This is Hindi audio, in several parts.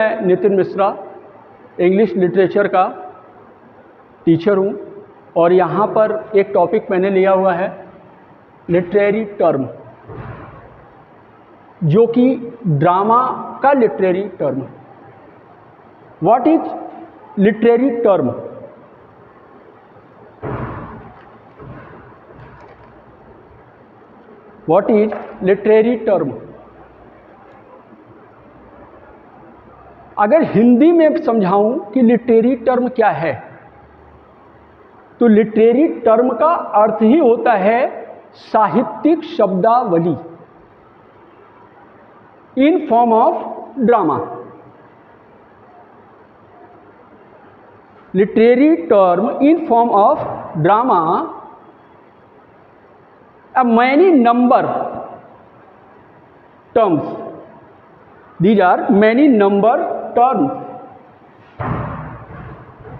मैं नितिन मिश्रा इंग्लिश लिटरेचर का टीचर हूँ और यहाँ पर एक टॉपिक मैंने लिया हुआ है लिटरेरी टर्म, जो कि ड्रामा का literary term. What is literary term? What is literary term? अगर हिंदी में समझाऊं कि लिटरेरी टर्म क्या है, तो लिटरेरी टर्म का अर्थ ही होता है साहित्यिक शब्दावली in form of drama. Literary term in form of drama, a many number terms. These are many number terms.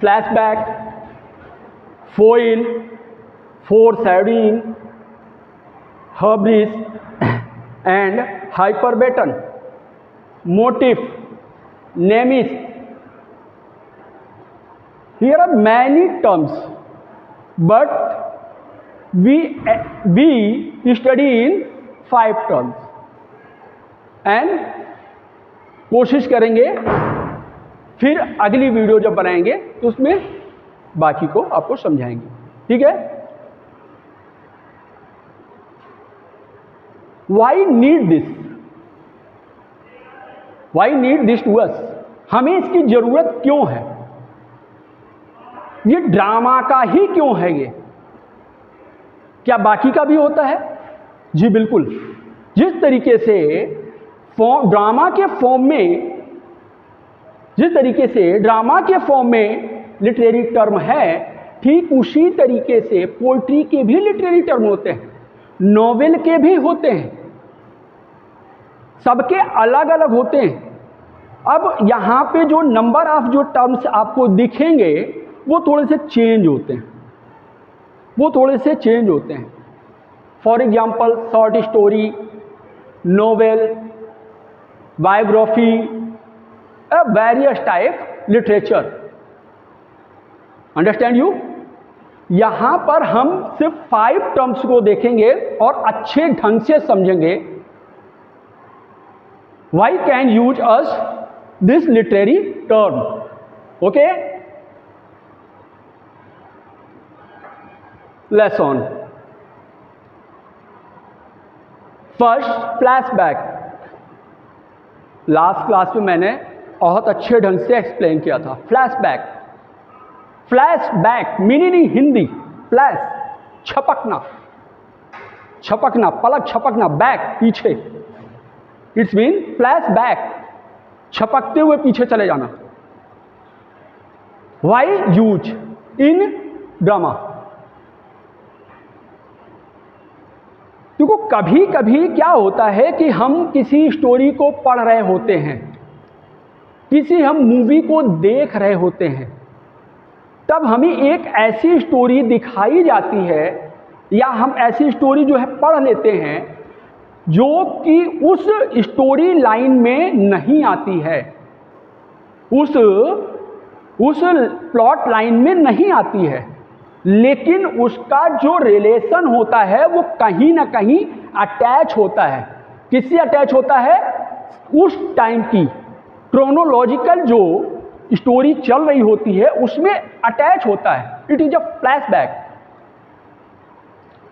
Flashback, foil, foreshadowing, hubris and hyperbaton, motif, nemesis. Here are many terms, but we study in 5 terms and कोशिश करेंगे फिर अगली वीडियो जब बनाएंगे तो उसमें बाकी को आपको समझाएंगे। ठीक है? Why need this? Why need this to us? हमें इसकी जरूरत क्यों है? ये ड्रामा का ही क्यों है? ये क्या बाकी का भी होता है? जी बिल्कुल। जिस तरीके से ड्रामा के फॉर्म में लिटरेरी टर्म है, ठीक उसी तरीके से पोइट्री के भी लिटरेरी टर्म होते हैं, नॉवेल के भी होते हैं, सबके अलग अलग होते हैं। अब यहाँ पे जो नंबर ऑफ जो टर्म्स आपको दिखेंगे वो थोड़े से चेंज होते हैं। For example short story, novel, biography, various type literature. Understand you? यहां पर हम सिर्फ 5 टर्म्स को देखेंगे और अच्छे ढंग से समझेंगे। Why can use us this literary term? Okay, lesson. First, flashback. Last class में मैंने बहुत अच्छे ढंग से एक्सप्लेन किया था। Flashback, flashback meaning in Hindi, flash छपकना, पलक छपकना, बैक पीछे, इट्स मीन फ्लैशबैक, छपकते हुए पीछे चले जाना। Why use in drama? देखो, कभी कभी क्या होता है कि हम किसी स्टोरी को पढ़ रहे होते हैं, किसी हम मूवी को देख रहे होते हैं, तब हमें एक ऐसी स्टोरी दिखाई जाती है या हम ऐसी स्टोरी जो है पढ़ लेते हैं जो कि उस स्टोरी लाइन में नहीं आती है, उस प्लॉट लाइन में नहीं आती है, लेकिन उसका जो रिलेशन होता है वो कहीं ना कहीं अटैच होता है। किससे अटैच होता है? उस टाइम की क्रोनोलॉजिकल जो स्टोरी चल रही होती है उसमें अटैच होता है। It is a flashback.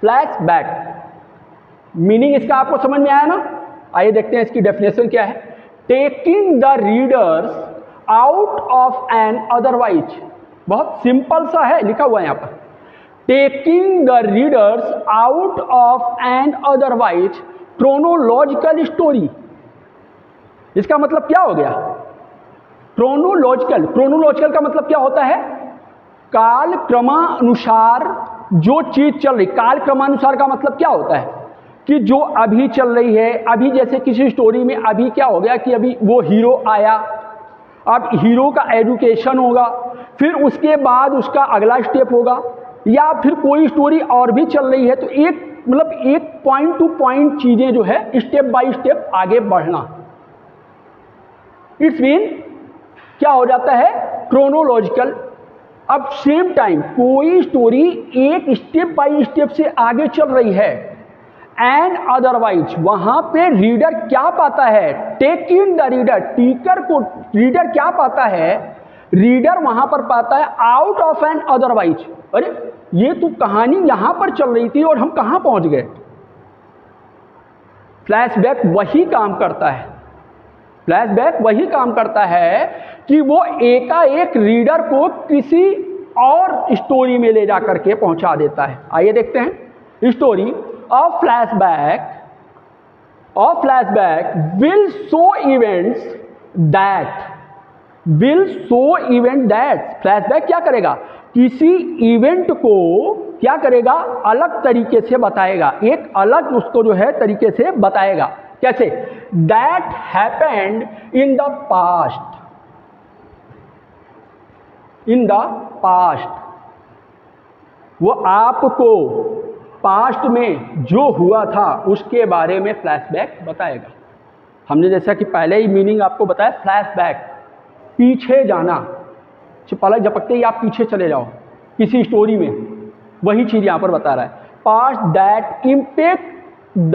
Flashback meaning इसका आपको समझ में आया ना? आइए देखते हैं इसकी डेफिनेशन क्या है। Taking the readers out of an otherwise. बहुत सिंपल सा है, लिखा हुआ है यहां पर, taking the readers out of an otherwise chronological story. इसका मतलब क्या हो गया? क्रोनोलॉजिकल का मतलब क्या होता है? काल क्रमानुसार जो चीज चल रही। काल क्रमानुसार का मतलब क्या होता है? कि जो अभी चल रही है, अभी जैसे किसी स्टोरी में अभी क्या हो गया कि अभी वो हीरो आया, अब हीरो का एजुकेशन होगा, फिर उसके बाद उसका अगला स्टेप होगा, या फिर कोई स्टोरी और भी चल रही है तो एक पॉइंट टू पॉइंट चीजें जो है स्टेप बाय स्टेप आगे बढ़ना। इट्स मीन क्या हो जाता है, क्रोनोलॉजिकल। अब सेम टाइम कोई स्टोरी एक स्टेप बाय स्टेप से आगे चल रही है, एंड अदरवाइज वहां पे रीडर क्या पाता है, टेक इन द रीडर, टीकर को रीडर क्या पाता है, रीडर वहां पर पाता है आउट ऑफ एन अदरवाइज। अरे ये तो कहानी यहां पर चल रही थी और हम कहां पहुंच गए। फ्लैशबैक वही काम करता है, फ्लैशबैक वही काम करता है कि वो एकाएक रीडर को किसी और स्टोरी में ले जाकर के पहुंचा देता है। आइए देखते हैं story of flashback. Of flashback will show events that, will show event that, flashback क्या करेगा, किसी इवेंट को क्या करेगा, अलग तरीके से बताएगा, एक अलग उसको जो है तरीके से बताएगा। कैसे, that happened in the past, in the past, वो आपको पास्ट में जो हुआ था उसके बारे में फ्लैशबैक बताएगा। हमने जैसा कि पहले ही मीनिंग आपको बताया, फ्लैशबैक पीछे जाना, पहले झपकते ही आप पीछे चले जाओ किसी स्टोरी में, वही चीज यहां पर बता रहा है। Past that impact the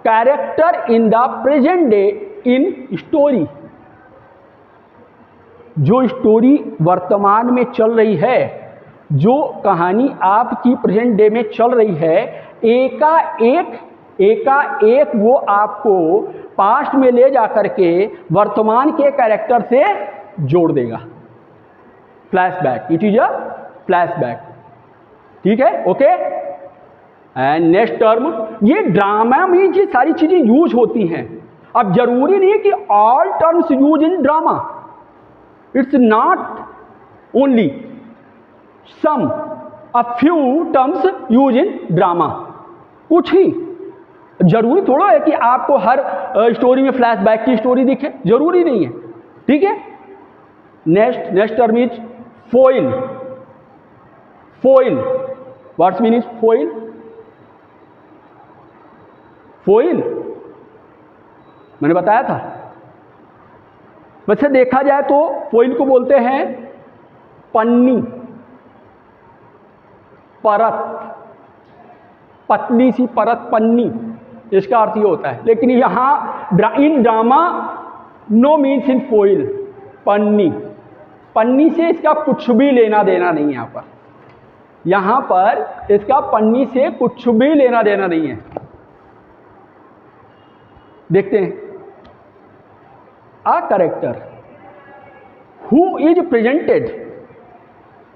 character in the present day in story, जो स्टोरी वर्तमान में चल रही है, जो कहानी आपकी प्रेजेंट डे में चल रही है, एकाएक वो आपको पास्ट में ले जाकर के वर्तमान के कैरेक्टर से जोड़ देगा। Flashback, it is a flashback. ठीक है, ओके। एंड नेक्स्ट टर्म, ये ड्रामा में ये सारी चीजें यूज होती हैं। अब जरूरी नहीं है कि all terms use in drama, it's not only some, a few terms use in drama. कुछ ही, जरूरी थोड़ा है कि आपको हर स्टोरी में फ्लैशबैक की स्टोरी दिखे, जरूरी नहीं है। ठीक है। Next term is foil. Foil, what's mean is foil? Foil मैंने बताया था। वैसे देखा जाए तो फोइल को बोलते हैं पन्नी, परत, पतली सी परत, पन्नी, इसका अर्थ ये होता है। लेकिन यहां in drama no means in foil, पन्नी, पन्नी से इसका कुछ भी लेना देना नहीं है। यहां पर इसका पन्नी से कुछ भी लेना देना नहीं है। देखते हैं, a character who is presented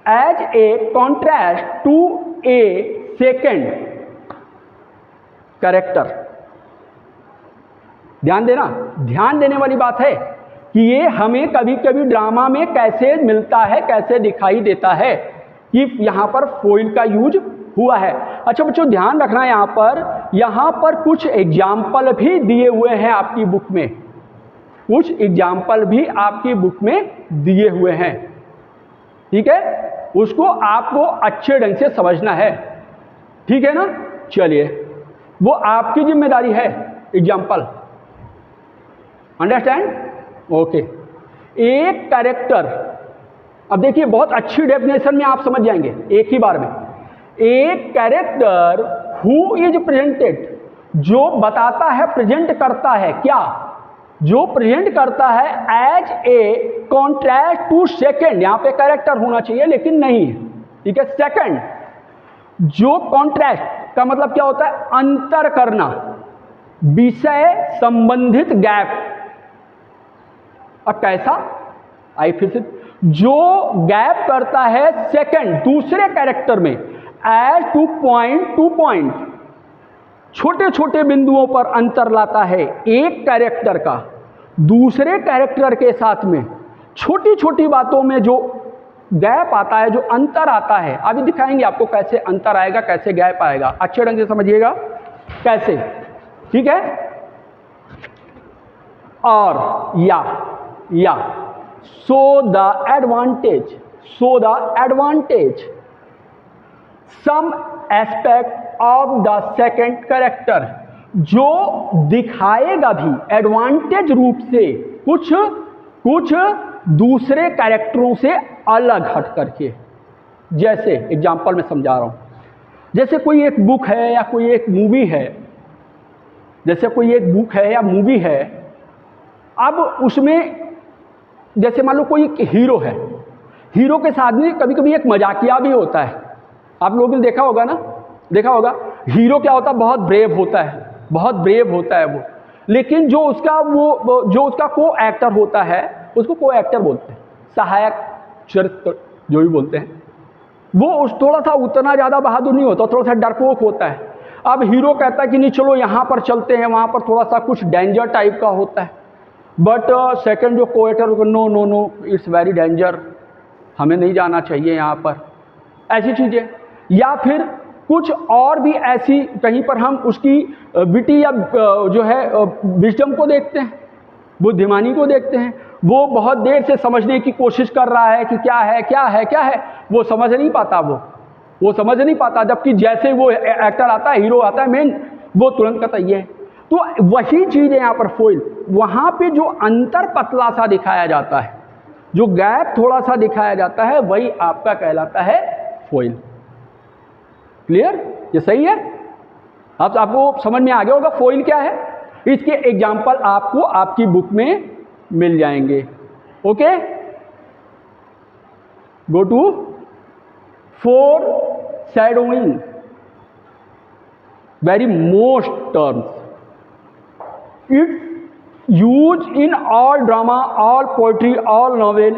as a contrast to a second character. ध्यान देना, ध्यान देने वाली बात है कि ये हमें कभी कभी ड्रामा में कैसे मिलता है, कैसे दिखाई देता है कि यहां पर फोइल का यूज हुआ है। अच्छा बच्चों, ध्यान रखना, यहां पर कुछ एग्जाम्पल भी दिए हुए हैं आपकी बुक में, कुछ एग्जाम्पल भी आपकी बुक में दिए हुए हैं। ठीक है, उसको आपको अच्छे ढंग से समझना है। ठीक है ना, चलिए, वो आपकी जिम्मेदारी है। Example, understand? ओके। एक कैरेक्टर, अब देखिए बहुत अच्छी डेफिनेशन में आप समझ जाएंगे एक ही बार में। एक कैरेक्टर हु इज प्रेजेंटेड, जो बताता है, प्रेजेंट करता है, क्या, जो प्रेजेंट करता है as a contrast to second, यहां पे कैरेक्टर होना चाहिए लेकिन नहीं है। ठीक है, सेकेंड, जो कॉन्ट्रास्ट का मतलब क्या होता है, अंतर करना, विषय संबंधित गैप। अब कैसा, आई फिर से, जो गैप करता है सेकंड दूसरे कैरेक्टर में, एज टू पॉइंट, छोटे छोटे बिंदुओं पर अंतर लाता है एक कैरेक्टर का दूसरे कैरेक्टर के साथ में, छोटी छोटी बातों में जो गैप आता है, जो अंतर आता है। अभी दिखाएंगे आपको कैसे अंतर आएगा, कैसे गैप आएगा, अच्छे ढंग से समझिएगा कैसे। ठीक है, और या show the advantage, some aspect of the second character, जो दिखाएगा भी एडवांटेज रूप से कुछ दूसरे कैरेक्टरों से अलग हट करके। जैसे एग्जाम्पल मैं समझा रहा हूँ, जैसे कोई एक बुक है या कोई एक मूवी है, जैसे कोई एक बुक है या मूवी है, अब उसमें जैसे मान लो कोई एक हीरो है, हीरो के साथ में कभी कभी एक मजाकिया भी होता है। आप लोगों ने देखा होगा ना, देखा होगा। हीरो क्या होता है, बहुत ब्रेव होता है, बहुत ब्रेव होता है वो, लेकिन जो उसका को एक्टर होता है, उसको को एक्टर बोलते हैं, सहायक चरित्र जो भी बोलते हैं, वो उस थोड़ा सा उतना ज़्यादा बहादुर नहीं होता, थोड़ा सा डरपोक होता है। अब हीरो कहता है कि नहीं चलो यहाँ पर चलते हैं, वहाँ पर थोड़ा सा कुछ डेंजर टाइप का होता है, बट सेकंड जो को actor, no no no it's very danger, हमें नहीं जाना चाहिए यहाँ पर, ऐसी चीज़ें। या फिर कुछ और भी ऐसी, कहीं पर हम उसकी विटी या जो है विजडम को देखते हैं, बुद्धिमानी को देखते हैं। वो बहुत देर से समझने की कोशिश कर रहा है कि क्या है क्या है क्या है, वो समझ नहीं पाता, वो समझ नहीं पाता, जबकि जैसे वो एक्टर आता है, हीरो आता है मेन, वो तुरंत कहता ये है। तो वही चीज़ है यहाँ पर फोइल, वहाँ पे जो अंतर पतला सा दिखाया जाता है, जो गैप थोड़ा सा दिखाया जाता है, वही आपका कहलाता है फोइल। क्लियर? ये सही है? अब आपको समझ में आ गया होगा फोइल क्या है। इसके एग्जाम्पल आपको आपकी बुक में मिल जाएंगे। Okay, go to foreshadowing, very most terms, it's use in all drama, all poetry, all novel.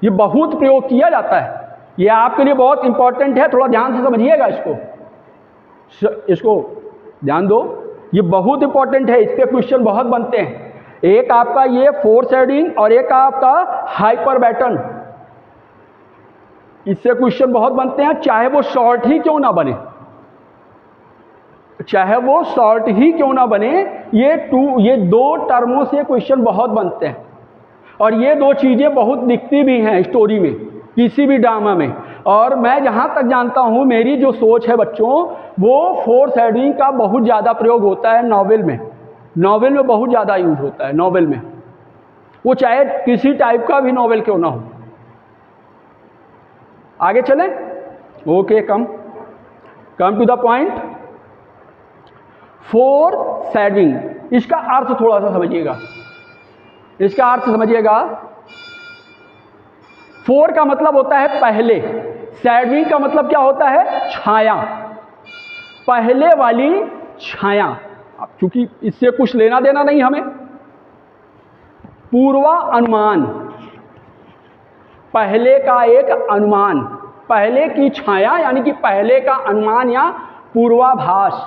ये बहुत प्रयोग किया जाता है, ये आपके लिए बहुत इंपॉर्टेंट है, थोड़ा ध्यान से समझिएगा इसको ध्यान दो, ये बहुत इंपॉर्टेंट है, इस पे क्वेश्चन बहुत बनते हैं। एक आपका ये फोर शेडिंग और एक आपका हाइपर बैटन, इससे क्वेश्चन बहुत बनते हैं, चाहे वो शॉर्ट ही क्यों ना बने, चाहे वो शॉर्ट ही क्यों ना बने, ये दो टर्मों से क्वेश्चन बहुत बनते हैं। और ये दो चीज़ें बहुत दिखती भी हैं स्टोरी में, किसी भी ड्रामा में। और मैं जहाँ तक जानता हूँ, मेरी जो सोच है बच्चों, वो फोर शेडिंग का बहुत ज़्यादा प्रयोग होता है नॉवेल में, नॉवेल में बहुत ज़्यादा यूज होता है नॉवेल में, वो चाहे किसी टाइप का भी नॉवेल क्यों ना हो। आगे चलें? Okay, come to the point. Foreshadowing, इसका अर्थ थोड़ा सा समझिएगा, इसका अर्थ समझिएगा। फोर का मतलब होता है पहले, शेडोइंग का मतलब क्या होता है, छाया, पहले वाली छाया। अब चूंकि इससे कुछ लेना देना नहीं हमें, पूर्वानुमान, पहले का एक अनुमान, पहले की छाया, यानी कि पहले का अनुमान या पूर्वाभास,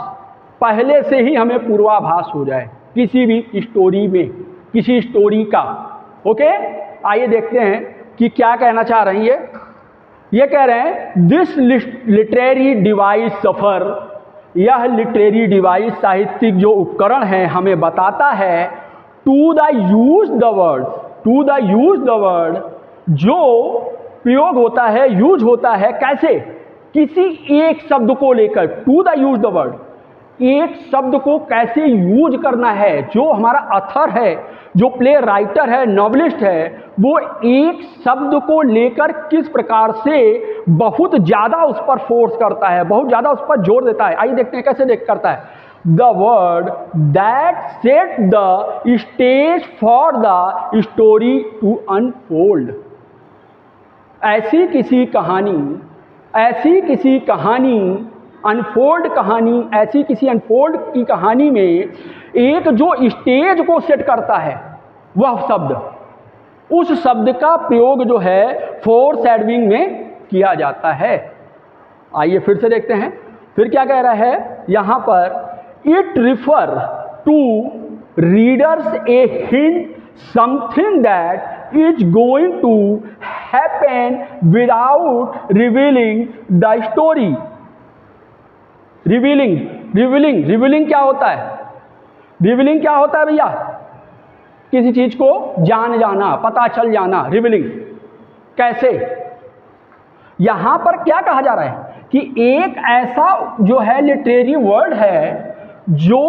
पहले से ही हमें पूर्वाभास हो जाए किसी भी स्टोरी में, किसी स्टोरी का। ओके, आइए देखते हैं कि क्या कहना चाह रही है। ये कह रहे हैं दिस लिटरेरी डिवाइस सफर, यह लिटरेरी डिवाइस साहित्यिक जो उपकरण है हमें बताता है to the use the word, जो प्रयोग होता है, यूज होता है कैसे, किसी एक शब्द को लेकर, to the use the word, एक शब्द को कैसे यूज करना है। जो हमारा अथर है, जो प्ले राइटर है, नॉवलिस्ट है, वो एक शब्द को लेकर किस प्रकार से बहुत ज़्यादा उस पर फोर्स करता है, बहुत ज़्यादा उस पर जोर देता है। आइए देखते हैं कैसे करता है। The word that set the stage for the story to unfold. ऐसी किसी कहानी अनफोल्ड कहानी, ऐसी किसी अनफोल्ड की कहानी में एक जो स्टेज को सेट करता है वह शब्द, उस शब्द का प्रयोग जो है फोर शेडोइंग में किया जाता है। आइए फिर से देखते हैं, फिर क्या कह रहा है यहाँ पर, it refer to readers a hint something that is going to happen without revealing the story. Revealing क्या होता है? रिवीलिंग क्या होता है भैया? किसी चीज को जान जाना, पता चल जाना, रिवीलिंग। कैसे? यहां पर क्या कहा जा रहा है कि एक ऐसा जो है लिटरेरी वर्ड है जो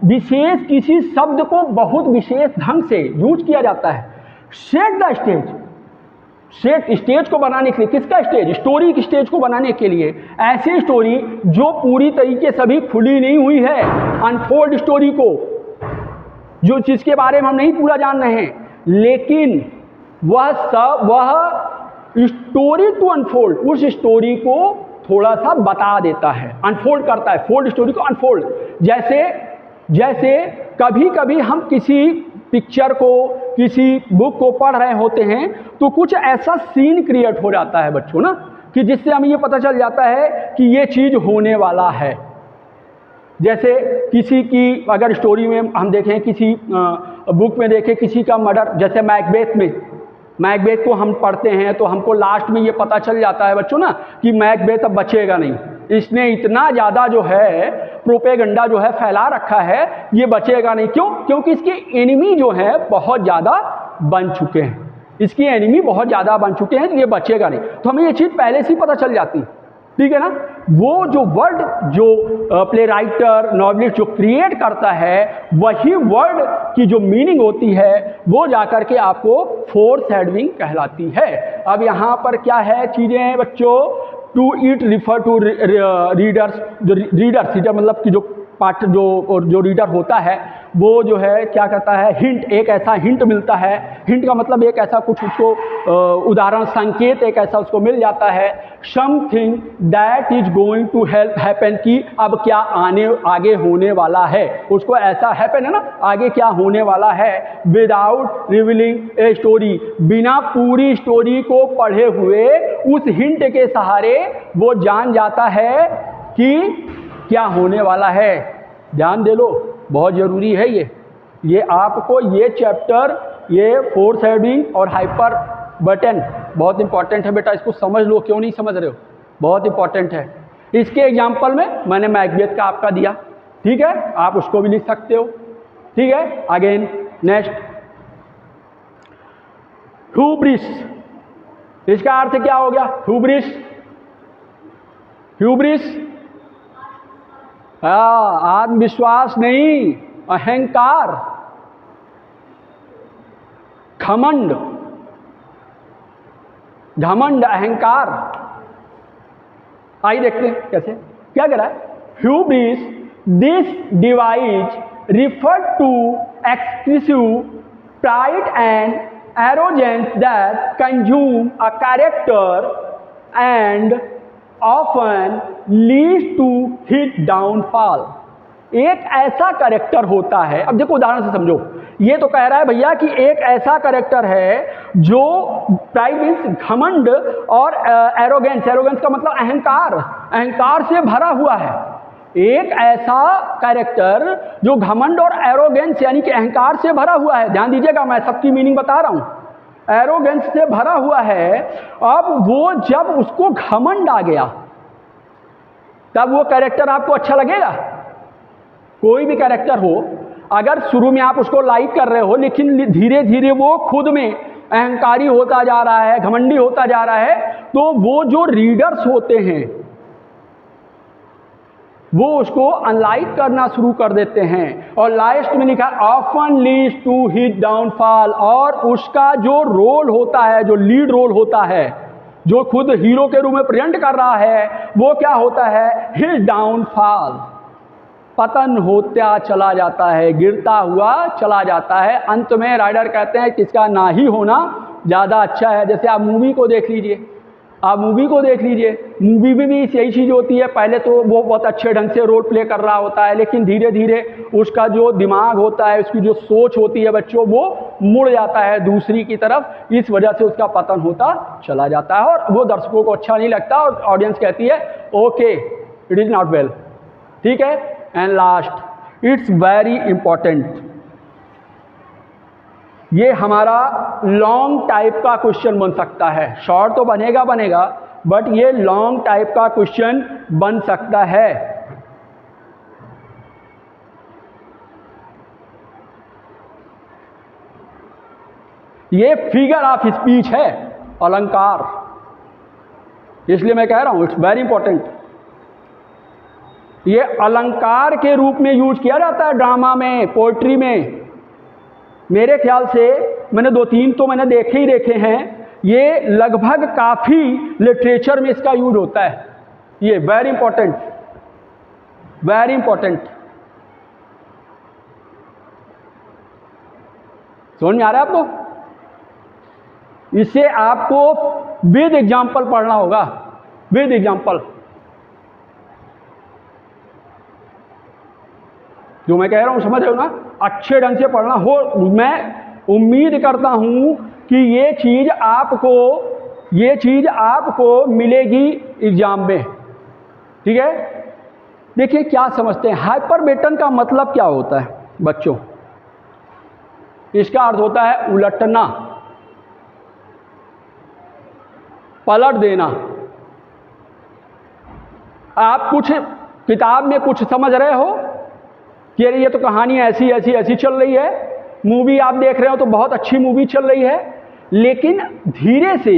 विशेष किसी शब्द को बहुत विशेष ढंग से यूज किया जाता है। Set the stage, set stage को बनाने के लिए, किसका स्टेज? स्टोरी की स्टेज को बनाने के लिए। ऐसी स्टोरी जो पूरी तरीके से अभी खुली नहीं हुई है, अनफोल्ड स्टोरी को, जो चीज़ के बारे में हम नहीं पूरा जान रहे हैं, लेकिन वह स्टोरी टू अनफोल्ड, उस स्टोरी को थोड़ा सा बता देता है, अनफोल्ड करता है, फोल्ड स्टोरी को अनफोल्ड। जैसे कभी कभी हम किसी पिक्चर को, किसी बुक को पढ़ रहे होते हैं तो कुछ ऐसा सीन क्रिएट हो जाता है बच्चों ना, कि जिससे हमें ये पता चल जाता है कि ये चीज़ होने वाला है। जैसे किसी की अगर स्टोरी में हम देखें, किसी बुक में देखें किसी का मर्डर, जैसे मैकबेथ को हम पढ़ते हैं तो हमको लास्ट में ये पता चल जाता है बच्चों ना कि मैकबेथ अब बचेगा नहीं, इसने इतना ज़्यादा जो है प्रोपेगेंडा जो है फैला रखा है, ये बचेगा नहीं। क्यों? क्योंकि इसके एनिमी जो है बहुत ज़्यादा बन चुके हैं, इसकी एनिमी बहुत ज़्यादा बन चुके हैं, ये बचेगा नहीं। तो हमें ये चीज़ पहले से ही पता चल जाती, ठीक है ना। वो जो वर्ड जो प्ले राइटर, नॉवलिस्ट जो क्रिएट करता है, वही वर्ड की जो मीनिंग होती है वो जाकर के आपको फोरशैडोइंग कहलाती है। अब यहाँ पर क्या है चीज़ें बच्चों, to it refer to readers, जो रीडर मतलब कि जो पाठ जो रीडर होता है वो जो है क्या करता है, हिंट, एक ऐसा हिंट मिलता है। हिंट का मतलब एक ऐसा कुछ उसको उदाहरण, संकेत एक ऐसा उसको मिल जाता है, something that is going to help happen, की अब क्या आगे होने वाला है, उसको ऐसा हैपन है ना, आगे क्या होने वाला है। विदाउट रिवीलिंग ए स्टोरी, बिना पूरी स्टोरी को पढ़े हुए उस हिंट के सहारे वो जान जाता है कि क्या होने वाला है। ध्यान दे लो, बहुत ज़रूरी है ये आपको ये चैप्टर, ये फोरशैडोइंग और हाइपर बटन बहुत इंपॉर्टेंट है बेटा, इसको समझ लो। क्यों नहीं समझ रहे हो? बहुत इंपॉर्टेंट है। इसके एग्जाम्पल में मैंने मैकबेथ का आपका दिया, ठीक है, आप उसको भी लिख सकते हो, ठीक है। अगेन नेक्स्ट, ह्यूब्रिस, इसका अर्थ क्या हो गया? ह्यूब्रिस आत्मविश्वास नहीं, अहंकार, घमंड, अहंकार। आइए देखते हैं कैसे, क्या कह रहा है। Hubris, this device refer to exclusive pride and arrogance that consume a character and often lead to his downfall. एक ऐसा कैरेक्टर होता है, अब देखो उदाहरण से समझो, ये तो कह रहा है भैया कि एक ऐसा कैरेक्टर है जो प्राइड मीन्स घमंड और एरोगेंस का मतलब अहंकार से भरा हुआ है। एक ऐसा कैरेक्टर जो घमंड और एरोगेंस यानी कि अहंकार से भरा हुआ है। ध्यान दीजिएगा, मैं सबकी मीनिंग बता रहा हूं, एरोगेंस से भरा हुआ है। अब वो जब उसको घमंड आ गया तब वो कैरेक्टर आपको अच्छा लगेगा? कोई भी कैरेक्टर हो, अगर शुरू में आप उसको लाइक कर रहे हो लेकिन धीरे धीरे वो खुद में अहंकारी होता जा रहा है, घमंडी होता जा रहा है, तो वो जो रीडर्स होते हैं वो उसको अनलाइक करना शुरू कर देते हैं। और लास्ट में लिखा often leads to his downfall, और उसका जो रोल होता है, जो लीड रोल होता है, जो खुद हीरो के रूप में प्रेजेंट कर रहा है, वो क्या होता है? हिज डाउनफॉल, पतन होता चला जाता है, गिरता हुआ चला जाता है। अंत में राइडर कहते हैं कि इसका ना ही होना ज़्यादा अच्छा है। जैसे आप मूवी को देख लीजिए, मूवी में भी यही चीज़ होती है। पहले तो वो बहुत अच्छे ढंग से रोल प्ले कर रहा होता है, लेकिन धीरे धीरे उसका जो दिमाग होता है, उसकी जो सोच होती है बच्चों, वो मुड़ जाता है दूसरी की तरफ। इस वजह से उसका पतन होता चला जाता है और वो दर्शकों को अच्छा नहीं लगता और ऑडियंस कहती है okay it is not well, ठीक है। And last, it's very important, ये हमारा लॉन्ग टाइप का क्वेश्चन बन सकता है। शॉर्ट तो बनेगा बट ये लॉन्ग टाइप का क्वेश्चन बन सकता है। ये फिगर ऑफ स्पीच है, अलंकार, इसलिए मैं कह रहा हूं इट्स वेरी इंपॉर्टेंट। ये अलंकार के रूप में यूज किया जाता है ड्रामा में, पोएट्री में। मेरे ख्याल से मैंने 2-3 तो मैंने देखे हैं, ये लगभग काफ़ी लिटरेचर में इसका यूज होता है। ये वेरी इंपॉर्टेंट, वेरी इंपॉर्टेंट। समझ में आ रहा है आपको? इसे आपको विद एग्जाम्पल पढ़ना होगा, विद एग्जाम्पल। जो मैं कह रहा हूं समझ रहे हो ना, अच्छे ढंग से पढ़ना हो। मैं उम्मीद करता हूं कि ये चीज आपको मिलेगी एग्जाम में, ठीक है। देखिए क्या समझते हैं, हाइपरबेटन का मतलब क्या होता है बच्चों? इसका अर्थ होता है उलटना, पलट देना। आप कुछ किताब में कुछ समझ रहे हो कि अरे ये तो कहानी ऐसी ऐसी ऐसी चल रही है, मूवी आप देख रहे हो तो बहुत अच्छी मूवी चल रही है, लेकिन धीरे से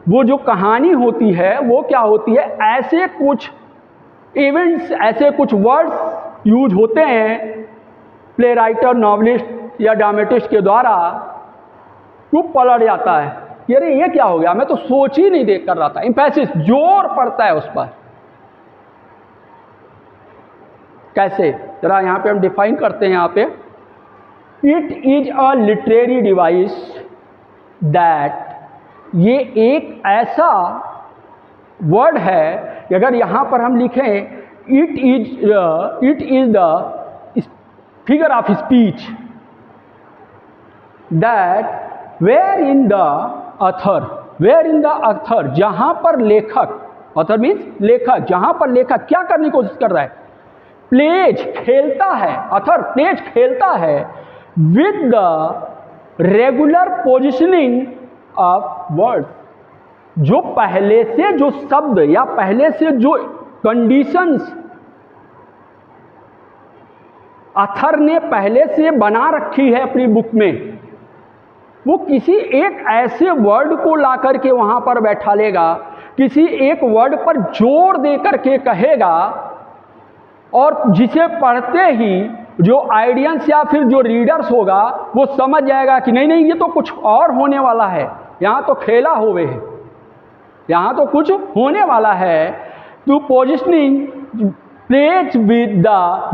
वो जो कहानी होती है वो क्या होती है, ऐसे कुछ इवेंट्स, ऐसे कुछ वर्ड्स यूज होते हैं प्ले राइटर, नॉवलिस्ट या ड्रामेटिस्ट के द्वारा, वो पलट जाता है कि अरे ये क्या हो गया, मैं तो सोच ही नहीं देख कर रहा था। एम्फेसिस, जोर पड़ता है उस पर। कैसे, जरा यहाँ पे हम डिफाइन करते हैं। यहाँ पे it is a literary device that, ये एक ऐसा वर्ड है कि अगर यहाँ पर हम लिखें it is the figure of speech that where in the author, जहाँ पर लेखक, अथर मीन्स लेखक, जहाँ पर लेखक क्या करने की कोशिश कर रहा है, प्लेज, खेलता है, अथर प्लेज खेलता है with the regular positioning of words, जो पहले से जो शब्द या पहले से जो कंडीशंस अथर ने पहले से बना रखी है अपनी बुक में, वो किसी एक ऐसे वर्ड को ला करके वहां पर बैठा लेगा, किसी एक वर्ड पर जोर दे करके कहेगा, और जिसे पढ़ते ही जो आइडियंस या फिर जो रीडर्स होगा वो समझ जाएगा कि नहीं नहीं ये तो कुछ और होने वाला है, यहाँ तो खेला हुए है, यहाँ तो कुछ होने वाला है। तो positioning plays with the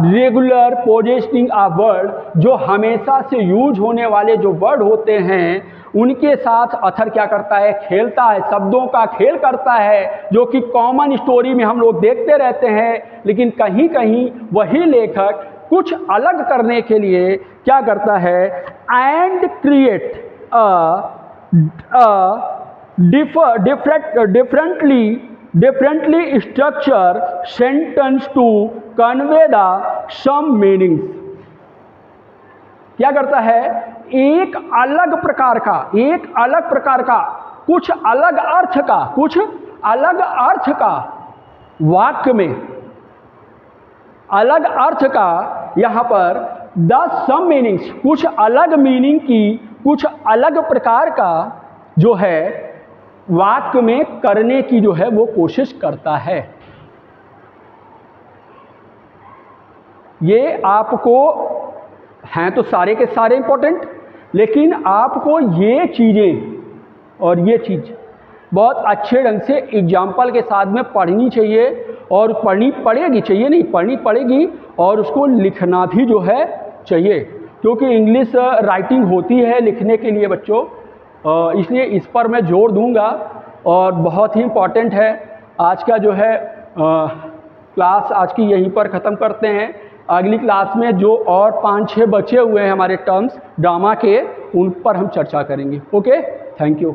regular positioning of word, जो हमेशा से यूज होने वाले जो वर्ड होते हैं उनके साथ अथर क्या करता है, खेलता है, शब्दों का खेल करता है, जो कि कॉमन स्टोरी में हम लोग देखते रहते हैं। लेकिन कहीं कहीं वही लेखक कुछ अलग करने के लिए क्या करता है, and create differently structure sentence to convey the some meanings। क्या करता है, एक अलग प्रकार का कुछ अलग अर्थ का वाक्य में, अलग अर्थ का यहाँ पर द सम मीनिंग्स, कुछ अलग मीनिंग की, कुछ अलग प्रकार का जो है वाक्य में करने की जो है वो कोशिश करता है। ये आपको हैं तो सारे के सारे इंपॉर्टेंट, लेकिन आपको ये चीज़ें और ये चीज़ बहुत अच्छे ढंग से एग्जाम्पल के साथ में पढ़नी चाहिए, और पढ़नी पड़ेगी, चाहिए नहीं पढ़नी पड़ेगी, और उसको लिखना भी जो है चाहिए, क्योंकि इंग्लिश राइटिंग होती है लिखने के लिए बच्चों, इसलिए इस पर मैं जोर दूंगा। और बहुत ही इम्पॉर्टेंट है। आज का जो है क्लास आज की यहीं पर ख़त्म करते हैं। अगली क्लास में जो और 5-6 बचे हुए हैं हमारे टर्म्स ड्रामा के, उन पर हम चर्चा करेंगे। Okay, thank you.